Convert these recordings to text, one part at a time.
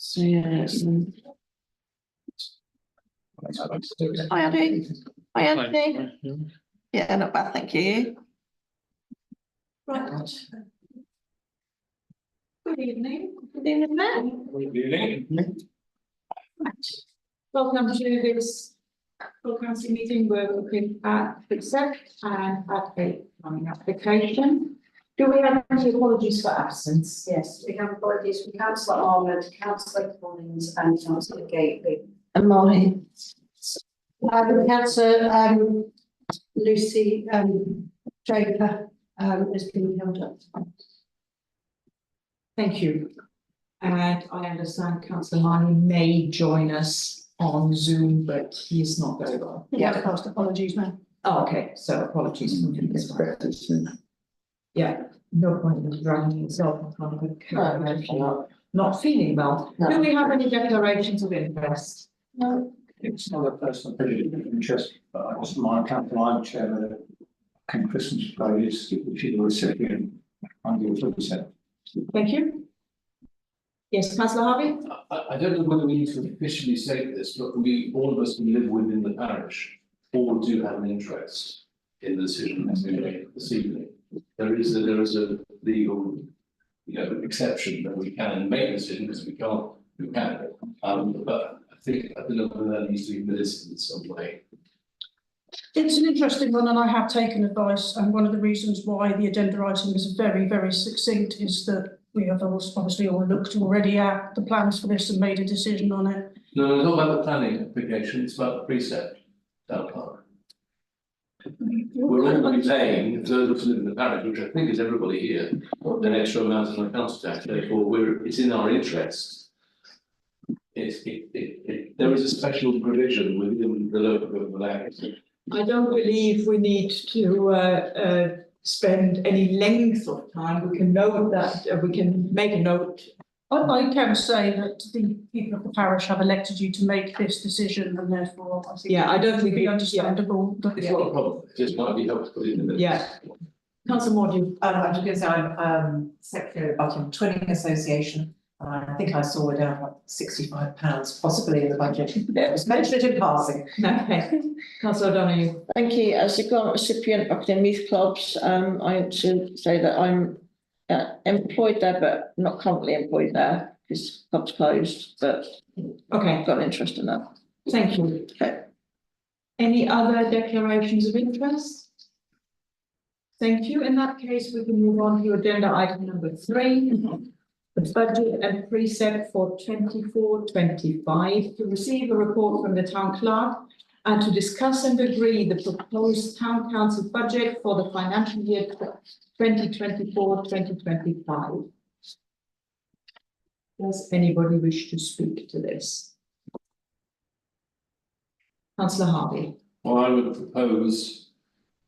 So yeah, hi Andy. Hi Anthony. Yeah, not bad, thank you. Right. Good evening. Good evening, Matt. Good evening. Welcome to this full council meeting. We're looking at Precept and at a planning application. Do we have any apologies for absence? Yes, we have apologies from Councillor Arnold, Councillor Collins and Councillor Gately. And Mahi. Councillor Lucy Draper has been held up. Thank you. And I understand Councillor Marley may join us on Zoom, but he is not very well. Yeah, past apologies now. Oh, okay, so apologies from him as well. Yeah, no point in dragging himself in front of a camera if you're not feeling well. No. Do we have any declarations of interest? No. It's not a personal interest, but I just mind council, I'm chairman of King Christmas Parties, which is the recipient under the Precept. Thank you. Yes, Councillor Harvey? I don't know whether we need to officially say this, but we, all of us who live within the parish, all do have an interest in the decision that's been made this evening. There is a legal, exception that we can make a decision because we can't, but I don't know whether that needs to be listed in some way. It's an interesting one, and I have taken advice, and one of the reasons why the agenda item is very, very succinct is that we have obviously all looked already at the plans for this and made a decision on it. No, it's not about the planning application, it's about the Precept outline. We're all going to be paying, those who live in the parish, which I think is everybody here, an extra amount on the council tax, therefore it's in our interest. There is a special provision within the local government act. I don't believe we need to spend any length of time. We can note that, we can make a note. I can say that the people of the parish have elected you to make this decision, and therefore I think Yeah, I don't it would think be understandable. That It's not a problem, it just might be helpful in the minutes. Yeah. Councillor Mordew. I'm just going to say I'm secretary of Buckingham Twinning Association. I think I saw it down about £65 possibly in the budget. It was mentioned in passing. Okay. Councillor O'Donoghue. Thank you. As a grant recipient of Buckingham Youth Clubs, I should say that I'm employed there, but not currently employed there because the club's closed, but Okay, I've got an interest in that. thank you. Okay. Any other declarations of interest? Thank you. In that case, we can move on to agenda item number 3. The budget and precept for 24-25 to receive a report from the town clerk and to discuss and agree the proposed town council budget for the financial year 2024-2025. Does anybody wish to speak to this? Councillor Harvey. Well, I would propose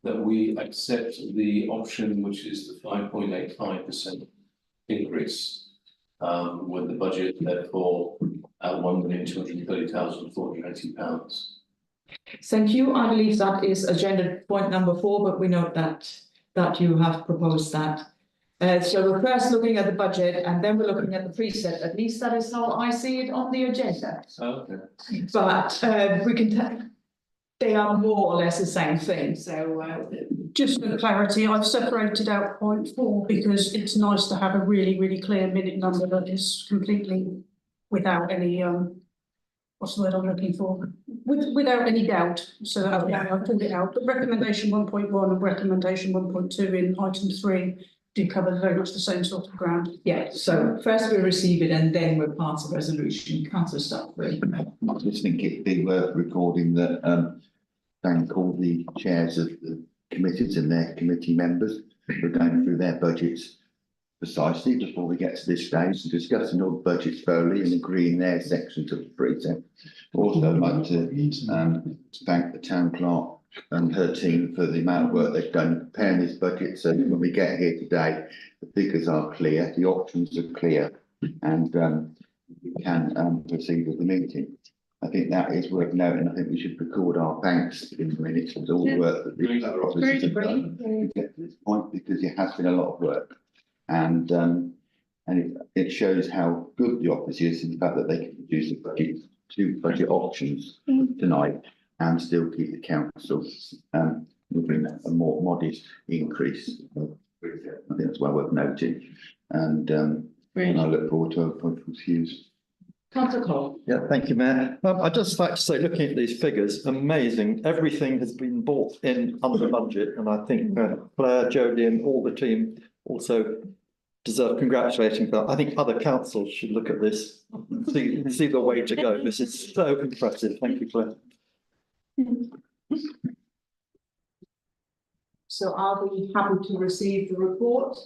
that we accept the option, which is the 5.85% increase. With the budget therefore at £1,230,480. Thank you. I believe that is agenda point number 4, but we note that you have proposed that. So we're first looking at the budget and then we're looking at the precept. At least that is how I see it on the agenda. Okay. But we can they are more or less the same thing. So Just for clarity, I've separated out point 4 because it's nice to have a really, really clear minute number that is completely without any what's the word I'm looking for? Without any doubt. So that's why I've pulled it out. But recommendation 1.1 and recommendation 1.2 in item 3 do cover very much the same sort of ground. yeah, so first we receive it and then we'll pass a resolution. Councillor Stockley. I just think it'd be worth recording that thank all the chairs of the committees and their committee members for going through their budgets precisely before we get to this stage and discussing all the budgets thoroughly and agreeing their sections of the precept. Also, I'd like to thank the town clerk and her team for the amount of work they've done preparing this budget, so when we get here today, the figures are clear, the options are clear, and we can proceed with the meeting. I think that is worth noting. I think we should record our thanks in the minutes for all the work that the other officers have done to get to this point, because it has been a lot of work. And And it shows how good the office is in the fact that they can produce two budget options tonight and still keep the council within a more modest increase. I think that's well worth noting. And I look forward to people's views. Councillor Cole. Yeah, thank you, Mayor. I'd just like to say, looking at these figures, amazing. Everything has been brought in under budget, and I think Claire, Jodie, and all the team also deserve congratulating. But I think other councils should look at this, see the way to go. This is so impressive. Thank you, Claire. So are we happy to receive the report?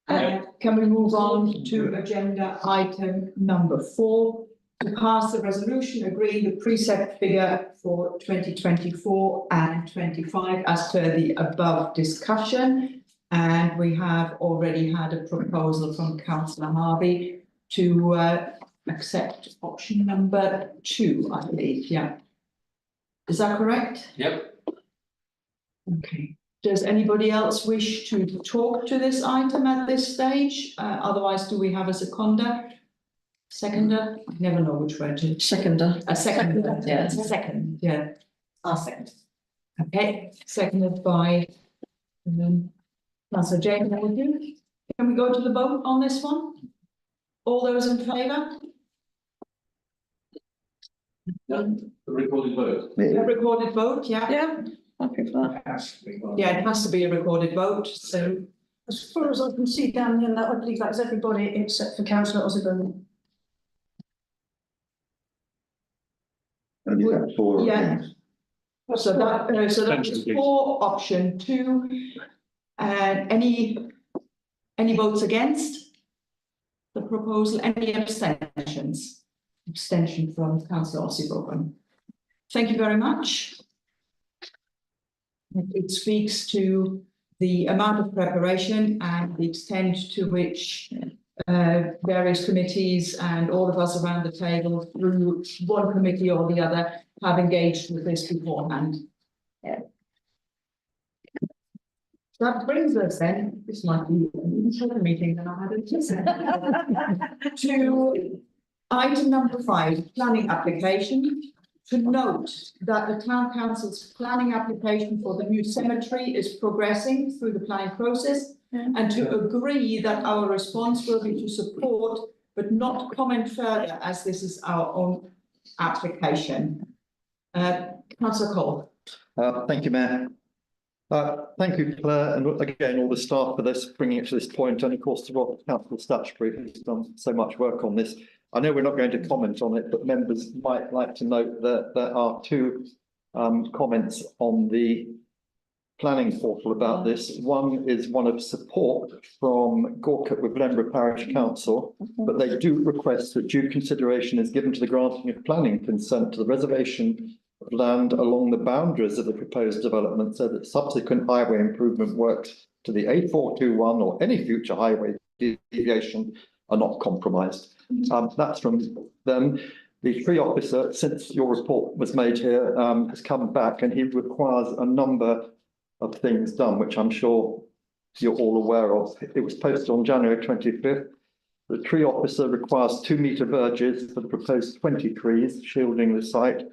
Can we move on to agenda item number 4? To pass the resolution agreeing the precept figure for 2024 and 25 as per the above discussion. And we have already had a proposal from Councillor Harvey to accept option number 2, I believe, yeah. Is that correct? Yep. Okay. Does anybody else wish to talk to this item at this stage? Otherwise, do we have a seconder? Seconder? I never know which word to. Seconder. A seconder, yeah, it's a second, yeah. I'll second. Okay, seconded by Councillor Jacob, would you? Can we go to the vote on this one? All those in favour? The recorded vote. A recorded vote, yeah? Yeah, happy for that. Yeah, it has to be a recorded vote, so. As far as I can see down in that, I believe that's everybody except for Councillor Osborne. And is that for? Yeah. So that, so that's for option 2. And any votes against the proposal, any abstentions? Abstention from Councillor Osborne. Thank you very much. It speaks to the amount of preparation and the extent to which various committees and all of us around the table through one committee or the other have engaged with this beforehand. Yeah. That brings us then, this might be an even shorter meeting than I had anticipated, to item number 5, planning application. To note that the Town Council's planning application for the new cemetery is progressing through the planning process, and to agree that our response will be to support but not comment further as this is our own application. Councillor Cole. Thank you, Mayor. Thank you, Claire, and again, all the staff for this, bringing it to this point, and of course, to Rob Councillor Statutory, who's done so much work on this. I know we're not going to comment on it, but members might like to note that there are 2 comments on the planning portal about this. One is one of support from Gorkett with Glenborough Parish Council, but they do request that due consideration is given to the granting of planning consent to the reservation of land along the boundaries of the proposed development so that subsequent highway improvement works to the A421 or any future highway deviation are not compromised. That's from them. The tree officer, since your report was made here, has come back and he requires a number of things done, which I'm sure you're all aware of. It was posted on January 25th. The tree officer requires 2-metre verges for the proposed 20 trees shielding the site.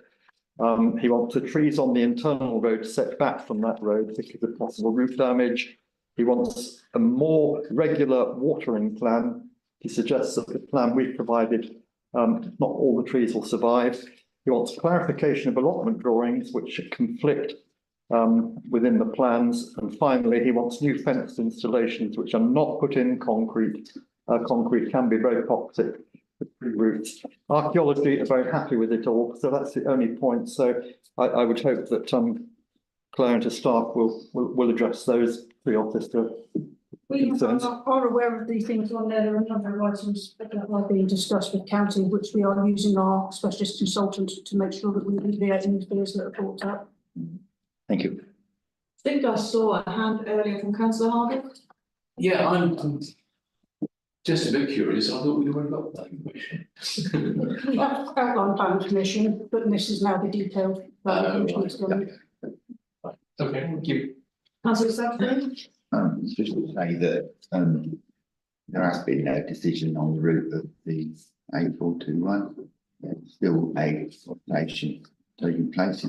He wants the trees on the internal road set back from that road because of possible roof damage. He wants a more regular watering plan. He suggests that the plan we've provided, not all the trees will survive. He wants clarification of allotment drawings which conflict within the plans. And finally, he wants new fence installations which are not put in concrete. Concrete can be very toxic with tree roots. Archaeology are very happy with it all, so that's the only point. So I would hope that Claire and her staff will address those tree officer We concerns. are aware of the things on there. There are a number of items that are being discussed with county, which we are using our specialist consultant to make sure that we alleviate any fears that are brought up. Thank you. I think I saw a hand earlier from Councillor Harvey. Yeah, I'm just a bit curious. I thought we'd already got that question. We have outline plan commission, but this is now the detailed plan commission that's going. Okay, thank you. Councillor Statutory. Just to say that there has been no decision on the route of the A421. There's still a consultation taking place.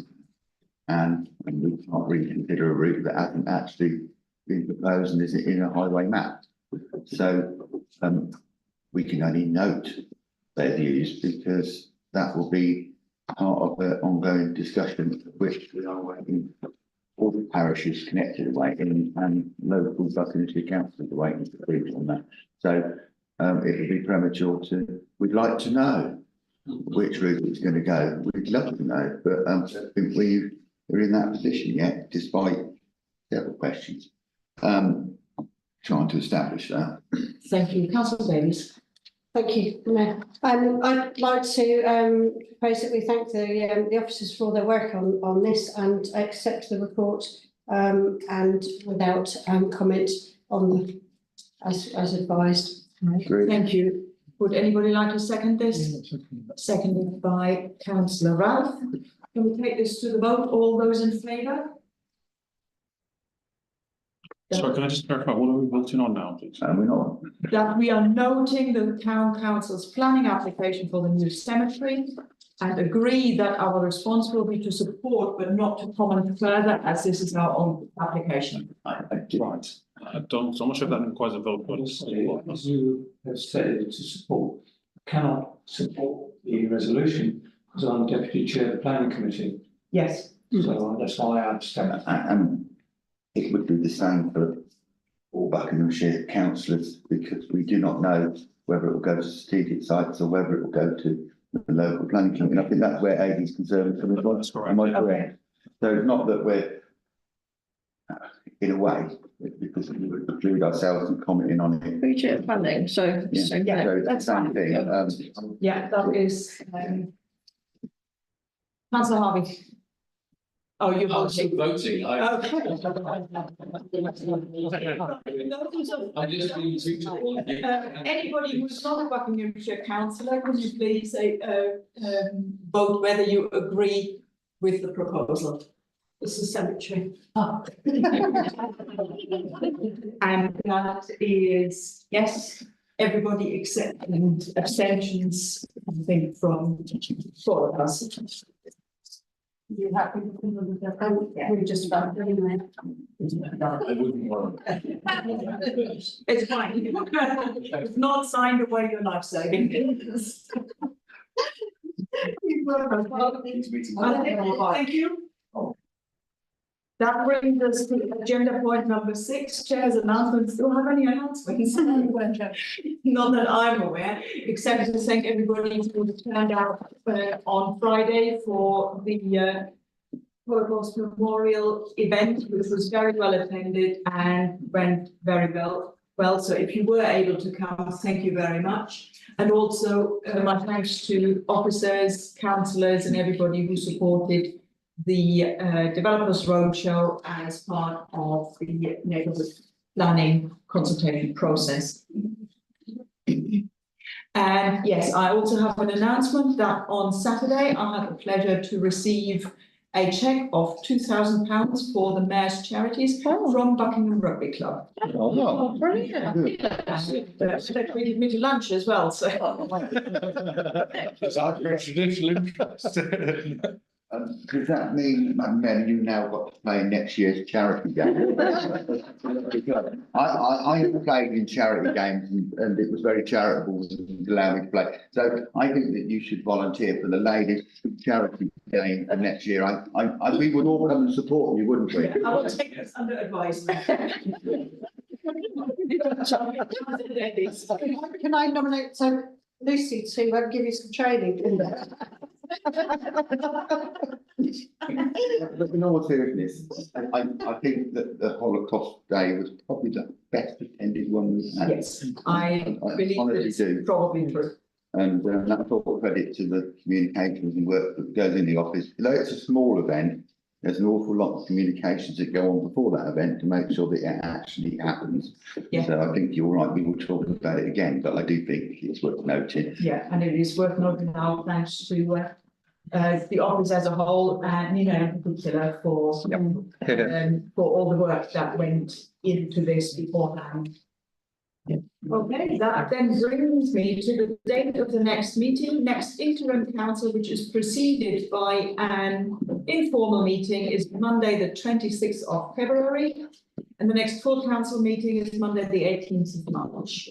And we can't really consider a route that hasn't actually been proposed and is in a highway map. So we can only note their views because that will be part of the ongoing discussion, which we are waiting. All the parishes connected are waiting, and local Buckingham councillors are waiting for briefs on that. So it would be premature to. We'd like to know which route it's going to go. We'd love to know, but I don't think we're in that position yet, despite several questions. Trying to establish that. Thank you, Councillor Davies. Thank you, Mayor. I'd like to propose that we thank the officers for their work on this and accept the report and without comment on the as advised. Right. Thank you. Would anybody like to second this? Seconded by Councillor Ralph. Can we take this to the vote? All those in favour? Sorry, can I just clarify, what are we voting on now, please? And we're not. That we are noting the town council's planning application for the new cemetery and agree that our response will be to support but not to comment further, as this is our own application. Right, I'm not sure that requires a vote, but As you have stated to support, cannot support the resolution because I'm deputy chair of the planning committee. Yes. So that's why I abstain. And it would be the same for all Buckinghamshire councillors, because we do not know whether it will go to strategic sites or whether it will go to the local planning committee. And I think that's where Aidy's concerned from as well. That's correct. Am I correct? So it's not that we're, in a way, because we would preclude ourselves from commenting on it. Budget planning, so. Yeah. so Yeah, So it's the that's same fine. thing. Yeah, that is. Councillor Harvey. Oh, you're I'm still voting. voting, I. Okay. I'm just being treated. Anybody who's not a Buckinghamshire councillor, could you please say, vote whether you agree with the proposal? This is cemetery. Oh. And that is, yes, everybody except and abstentions, I think, from 4 of us. You happy with that? We just about anyway. I wouldn't worry. It's fine. You've not signed away your life savings. Thank you. That brings us to agenda point number 6, Chair's announcements. Do I have any announcements? Not that I'm aware, except to thank everybody who turned out on Friday for the Holocaust Memorial event, which was very well attended and went very well. So if you were able to come, thank you very much. And also my thanks to officers, councillors and everybody who supported the Developers Roadshow as part of the neighbourhood planning consultation process. And yes, I also have an announcement that on Saturday I have the pleasure to receive a cheque of £2,000 for the Mayor's Charities from Buckingham Rugby Club. Oh, brilliant. They treated me to lunch as well, so. That's our traditional interest. Does that mean, Madam Mayor, you now got to play in next year's charity game? I have played in charity games and it was very charitable to allow me to play. So I think that you should volunteer for the ladies' charity game for next year. We would all come and support you, wouldn't we? I will take this under advisement. Can I nominate Lucy to give you some training in there? But in all seriousness, I think that the Holocaust Day was probably the best attended one we've had. Yes, I believe that honestly it's do. probably true. And that's all credit to the communications and work that goes in the office. Although it's a small event, there's an awful lot of communications that go on before that event to make sure that it actually happens. Yeah. So I think you're right, we will talk about it again, but I do think it's worth noting. Yeah, and it is worth noting now, thanks to the office as a whole and Nina in particular for all the work that went into this beforehand. Okay, that then brings me to the date of the next meeting. Next interim council, which is preceded by an informal meeting, is Monday, the 26th of February. And the next full council meeting is Monday, the 18th of March.